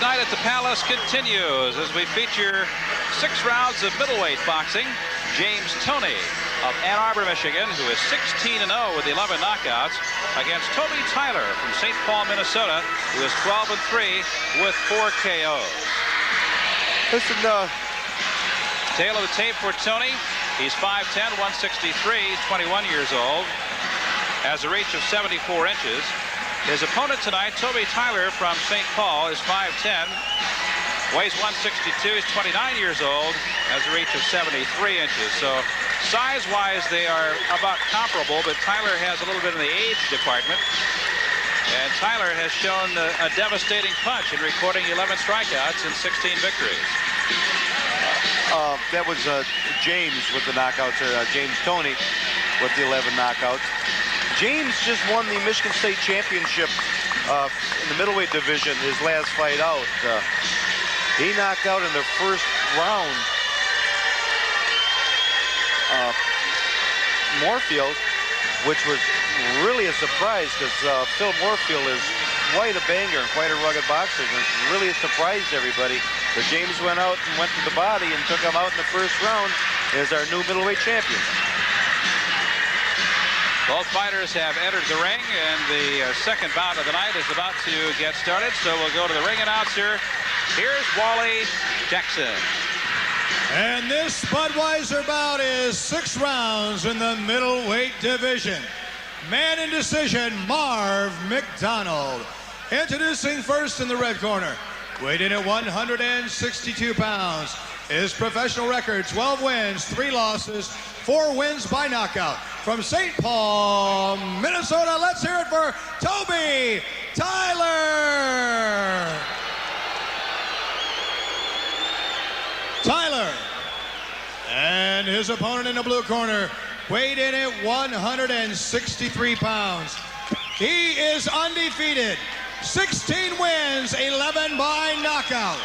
tonight at the Palace continues as we feature 6 rounds of middleweight boxing. James Toney of Ann Arbor, Michigan, who is 16-0 with 11 knockouts, against Toby Tyler from St. Paul, Minnesota, who is 12-3 with 4 KOs. Listen, Tail of the tape for Toney. He's 5'10", 163, he's 21 years old, has a reach of 74 inches. His opponent tonight, Toby Tyler from St. Paul, is 5'10", weighs 162, he's 29 years old, has a reach of 73 inches. So size-wise, they are about comparable, but Tyler has a little bit in the age department. And Tyler has shown a devastating punch in recording 11 strikeouts and 16 victories. That was James with the knockouts, James Toney with the 11 knockouts. James just won the Michigan State Championship in the middleweight division his last fight out. He knocked out in the first round Moorfield, which was really a surprise because Phil Moorfield is quite a banger and quite a rugged boxer, and it really surprised everybody. But James went out and went to the body and took him out in the first round as our new middleweight champion. Both fighters have entered the ring, and the second bout of the night is about to get started. So we'll go to the ring announcer. Here's Wally Jackson. And this Budweiser bout is 6 rounds in the middleweight division. Man in decision, Marv McDonald. Introducing first in the red corner, weighed in at 162 pounds. His professional record, 12 wins, 3 losses, 4 wins by knockout. From St. Paul, Minnesota, let's hear it for Toby Tyler. Tyler. And his opponent in the blue corner, weighed in at 163 pounds. He is undefeated. 16 wins, 11 by knockout.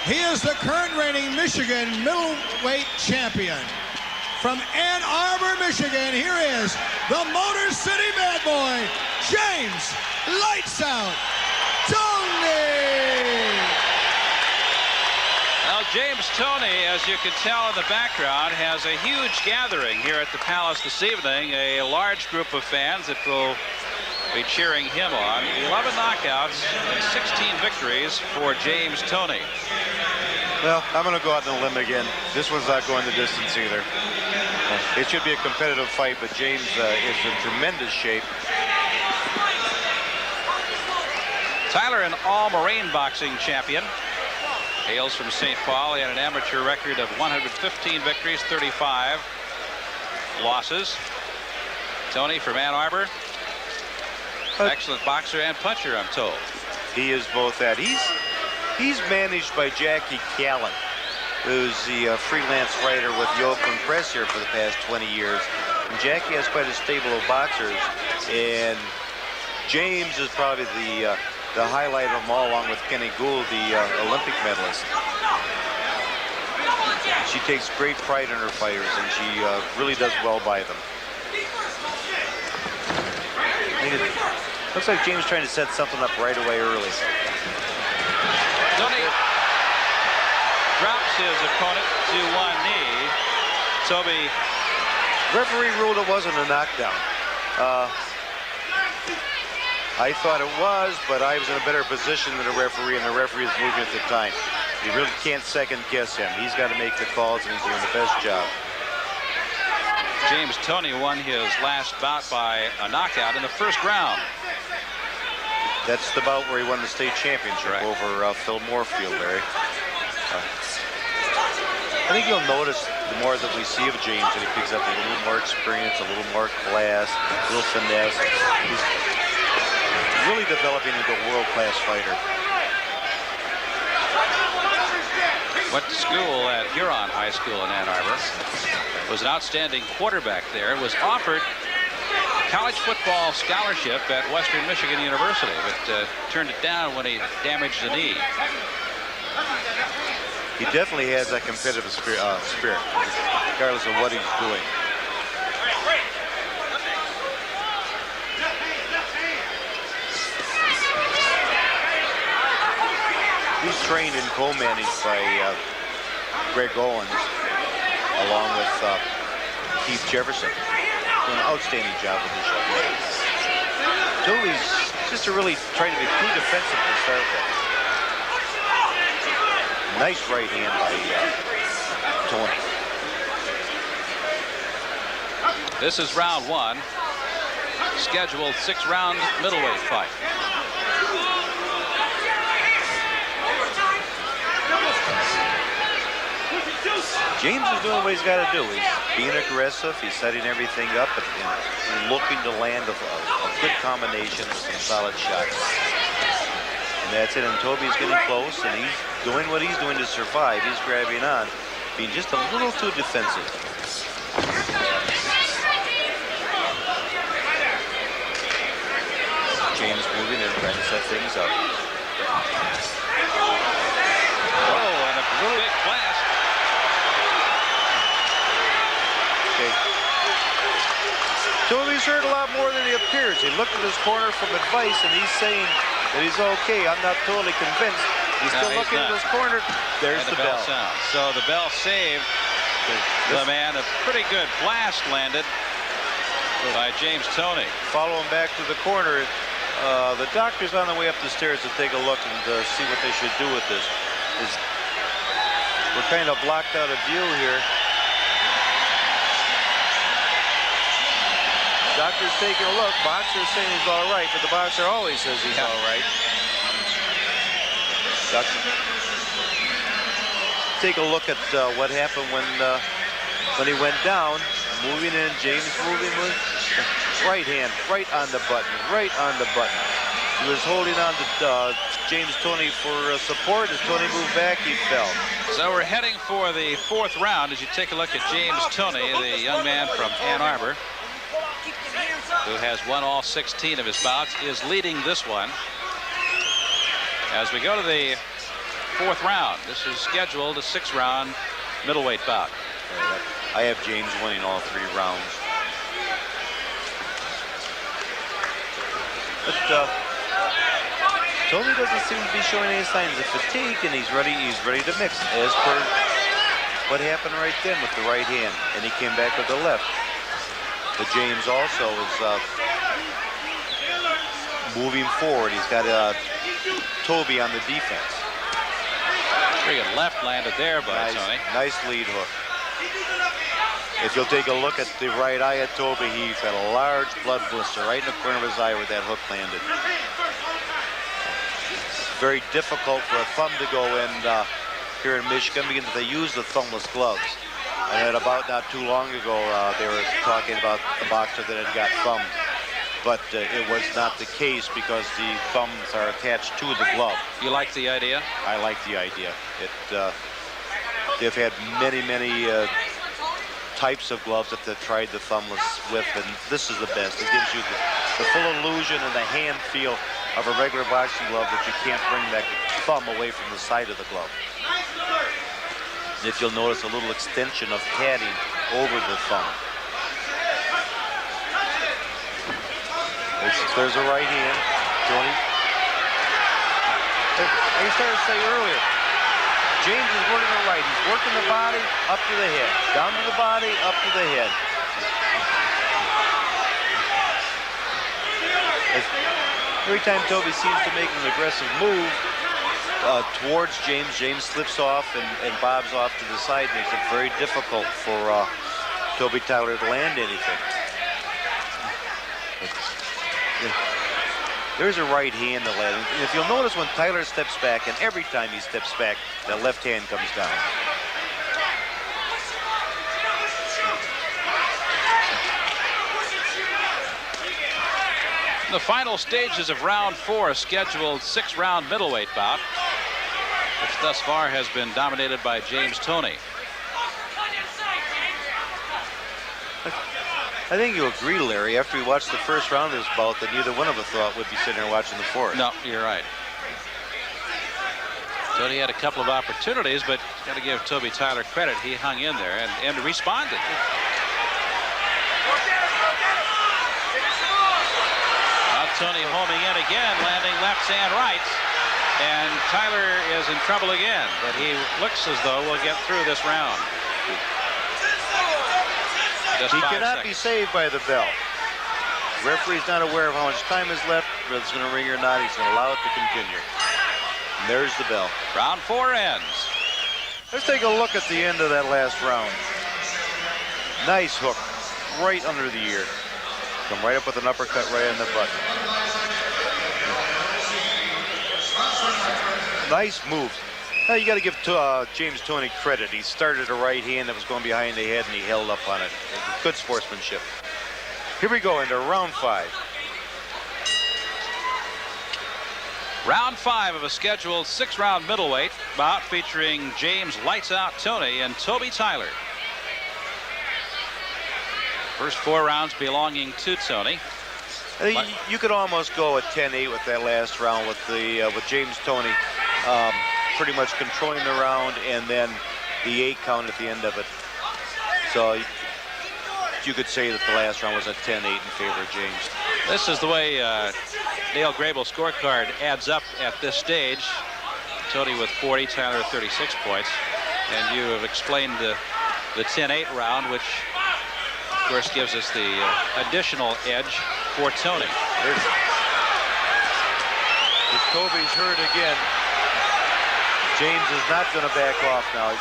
He is the current reigning Michigan middleweight champion. From Ann Arbor, Michigan, here is the Motor City bad boy, James Lights Out Toney. Well, James Toney, as you can tell in the background, has a huge gathering here at the Palace this evening. A large group of fans that will be cheering him on. 11 knockouts and 16 victories for James Toney. Well, I'm going to go out on a limb again. This one's not going the distance either. It should be a competitive fight, but James is in tremendous shape. Tyler, an all-Marine boxing champion, hails from St. Paul. He had an amateur record of 115 victories, 35 losses. Toney from Ann Arbor, excellent boxer and puncher, I'm told. He is both that. He's managed by Jackie Callan, who's the freelance writer with the Oakland Press here for the past 20 years. And Jackie has quite a stable of boxers, and James is probably the highlight of them all, along with Kenny Gould, the Olympic medalist. She takes great pride in her fighters, and she really does well by them. Looks like James trying to set something up right away early. Toney drops his opponent to one knee. Toby. Referee ruled it wasn't a knockdown. I thought it was, but I was in a better position than the referee, and the referee is moving at the time. You really can't second guess him. He's got to make the calls, and he's doing the best job. James Toney won his last bout by a knockout in the first round. That's the bout where he won the state championship over Phil Moorfield, Larry. I think you'll notice the more that we see of James that he picks up a little more experience, a little more class, a little finesse. He's really developing into a world-class fighter. Went to school at Huron High School in Ann Arbor. Was an outstanding quarterback there. Was offered a college football scholarship at Western Michigan University, but turned it down when he damaged the knee. He definitely has that competitive spirit, regardless of what he's doing. He's trained and co-managed by Greg Owens, along with Keith Jefferson. Doing an outstanding job with this young man. Toby's just really trying to be too defensive to start with. Nice right hand by Toney. This is round 1. Scheduled 6-round middleweight fight. James is doing what he's got to do. He's being aggressive. He's setting everything up and looking to land a good combination with some solid shots. And that's it. And Toby's getting close, and he's doing what he's doing to survive. He's grabbing on, being just a little too defensive. James moving in, trying to set things up. Oh, and a big blast. Okay. Toby's hurt a lot more than he appears. He looked at his corner from advice, and he's saying that he's okay. I'm not totally convinced. He's still looking at his corner. There's the bell. Sound. So the bell saved the man. A pretty good blast landed by James Toney. Follow him back to the corner. The doctor's on the way up the stairs to take a look and see what they should do with this. We're kind of blocked out of view here. Doctor's taking a look. Boxer's saying he's all right, but the boxer always says he's all right. Doctor, take a look at what happened when he went down. Moving in, James moving with right hand, right on the button, right on the button. He was holding on to James Toney for support. As Toney moved back, he fell. So we're heading for the 4th round as you take a look at James Toney, the young man from Ann Arbor, who has won all 16 of his bouts, is leading this one. As we go to the 4th round, this is scheduled a 6-round middleweight bout. I have James winning all 3 rounds. But Toby doesn't seem to be showing any signs of fatigue, and he's ready to mix, as per what happened right then with the right hand, and he came back with the left. But James also is moving forward. He's got Toby on the defense. Pretty good left landed there by Toney. Nice lead hook. If you'll take a look at the right eye of Toby, he's got a large blood blister right in the corner of his eye where that hook landed. Very difficult for a thumb to go in here in Michigan because they use the thumbless gloves. And at about not too long ago, they were talking about the boxer that had got thumbed. But it was not the case because the thumbs are attached to the glove. You like the idea? I like the idea. They've had many types of gloves that they've tried the thumbless with, and this is the best. It gives you the full illusion and the hand feel of a regular boxing glove, that you can't bring that thumb away from the side of the glove. And if you'll notice, a little extension of padding over the thumb. There's a right hand, Toney. I started to say earlier, James is working the right. He's working the body up to the head, down to the body, up to the head. Every time Toby seems to make an aggressive move towards James, James slips off and bobs off to the side, makes it very difficult for Toby Tyler to land anything. There's a right hand that lands. And if you'll notice, when Tyler steps back, and every time he steps back, that left hand comes down. The final stages of round 4, scheduled 6-round middleweight bout, which thus far has been dominated by James Toney. I think you agree, Larry, after we watched the first round of this bout, that neither one of us thought would be sitting there watching the 4th. No, you're right. Toney had a couple of opportunities, but got to give Toby Tyler credit. He hung in there and responded. Now Toney homing in again, landing lefts and rights. And Tyler is in trouble again, but he looks as though we'll get through this round. Just He 5 cannot be seconds. saved by the bell. The referee's not aware of how much time is left, whether it's going to ring or not. He's going to allow it to continue. And there's the bell. Round 4 ends. Let's take a look at the end of that last round. Nice hook, right under the ear. Come right up with an uppercut right in the butt. Nice moves. Now you got to give James Toney credit. He started a right hand that was going behind the head, and he held up on it. Good sportsmanship. Here we go into round 5. Round 5 of a scheduled 6-round middleweight bout featuring James Lights Out Toney and Toby Tyler. First 4 rounds belonging to Toney. I think you could almost go at 10-8 with that last round with James Toney pretty much controlling the round, and then the 8 count at the end of it. So you could say that the last round was a 10-8 in favor of James. This is the way Dale Grable's scorecard adds up at this stage. Toney with 40, Tyler with 36 points. And you have explained the 10-8 round, which of course gives us the additional edge for Toney. There's Toby's hurt again. James is not going to back off now. He's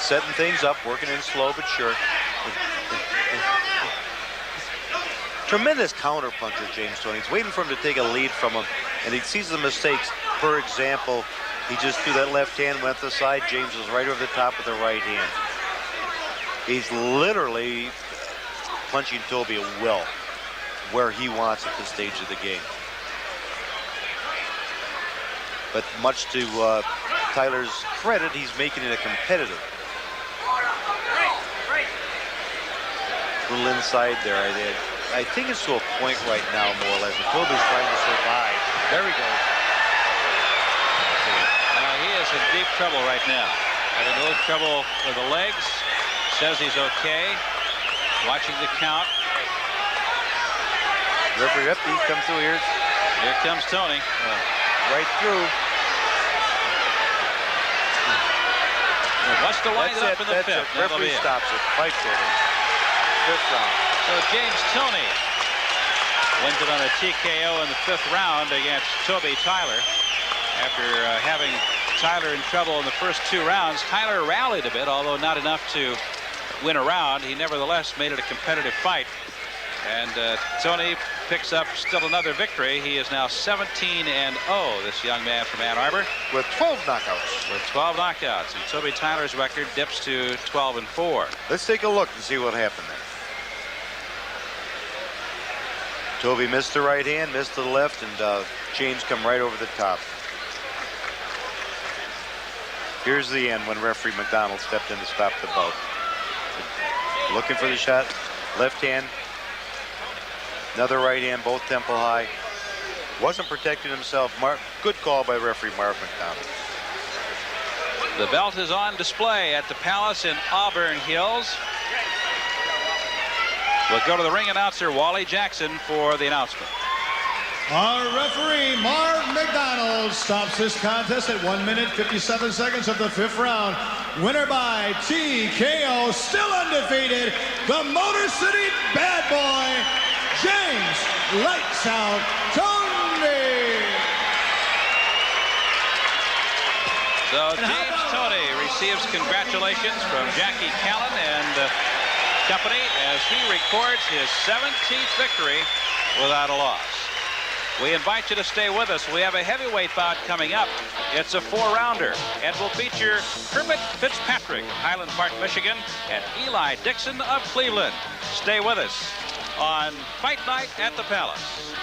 setting things up, working in slow but sure. Tremendous counter puncher, James Toney. He's waiting for him to take a lead from him, and he sees the mistakes. For example, he just threw that left hand, went to the side. James was right over the top with the right hand. He's literally punching Toby at will, where he wants at this stage of the game. But much to Tyler's credit, he's making it a competitive. A little inside there, I think it's to a point right now, more or less. But Toby's trying to survive. There he goes. He is in deep trouble right now. Having a little trouble with the legs. Says he's okay. Watching the count. Referee up, he comes through here. Here comes Toney. Right through. Wants to line it up in the 5th. Referee stops it. Fight's over. 5th round. So James Toney wins it on a TKO in the 5th round against Toby Tyler. After having Tyler in trouble in the first 2 rounds, Tyler rallied a bit, although not enough to win a round. He nevertheless made it a competitive fight. And Toney picks up still another victory. He is now 17-0, this young man from Ann Arbor. With 12 knockouts. With 12 knockouts. And Toby Tyler's record dips to 12-4. Let's take a look and see what happened there. Toby missed the right hand, missed the left, and James come right over the top. Here's the end when referee McDonald stepped in to stop the bout. Looking for the shot. Left hand. Another right hand, both temple high. Wasn't protecting himself. Good call by referee Marv McDonald. The belt is on display at the Palace in Auburn Hills. We'll go to the ring announcer, Wally Jackson, for the announcement. Our referee, Marv McDonald, stops this contest at 1 minute, 57 seconds of the 5th round. Winner by TKO, still undefeated, the Motor City Bad Boy, James Lights Out Toney. So James Toney receives congratulations from Jackie Callan and company as he records his 17th victory without a loss. We invite you to stay with us. We have a heavyweight bout coming up. It's a 4-rounder and will feature Herbert Fitzpatrick of Highland Park, Michigan, and Eli Dixon of Cleveland. Stay with us on Fight Night at the Palace.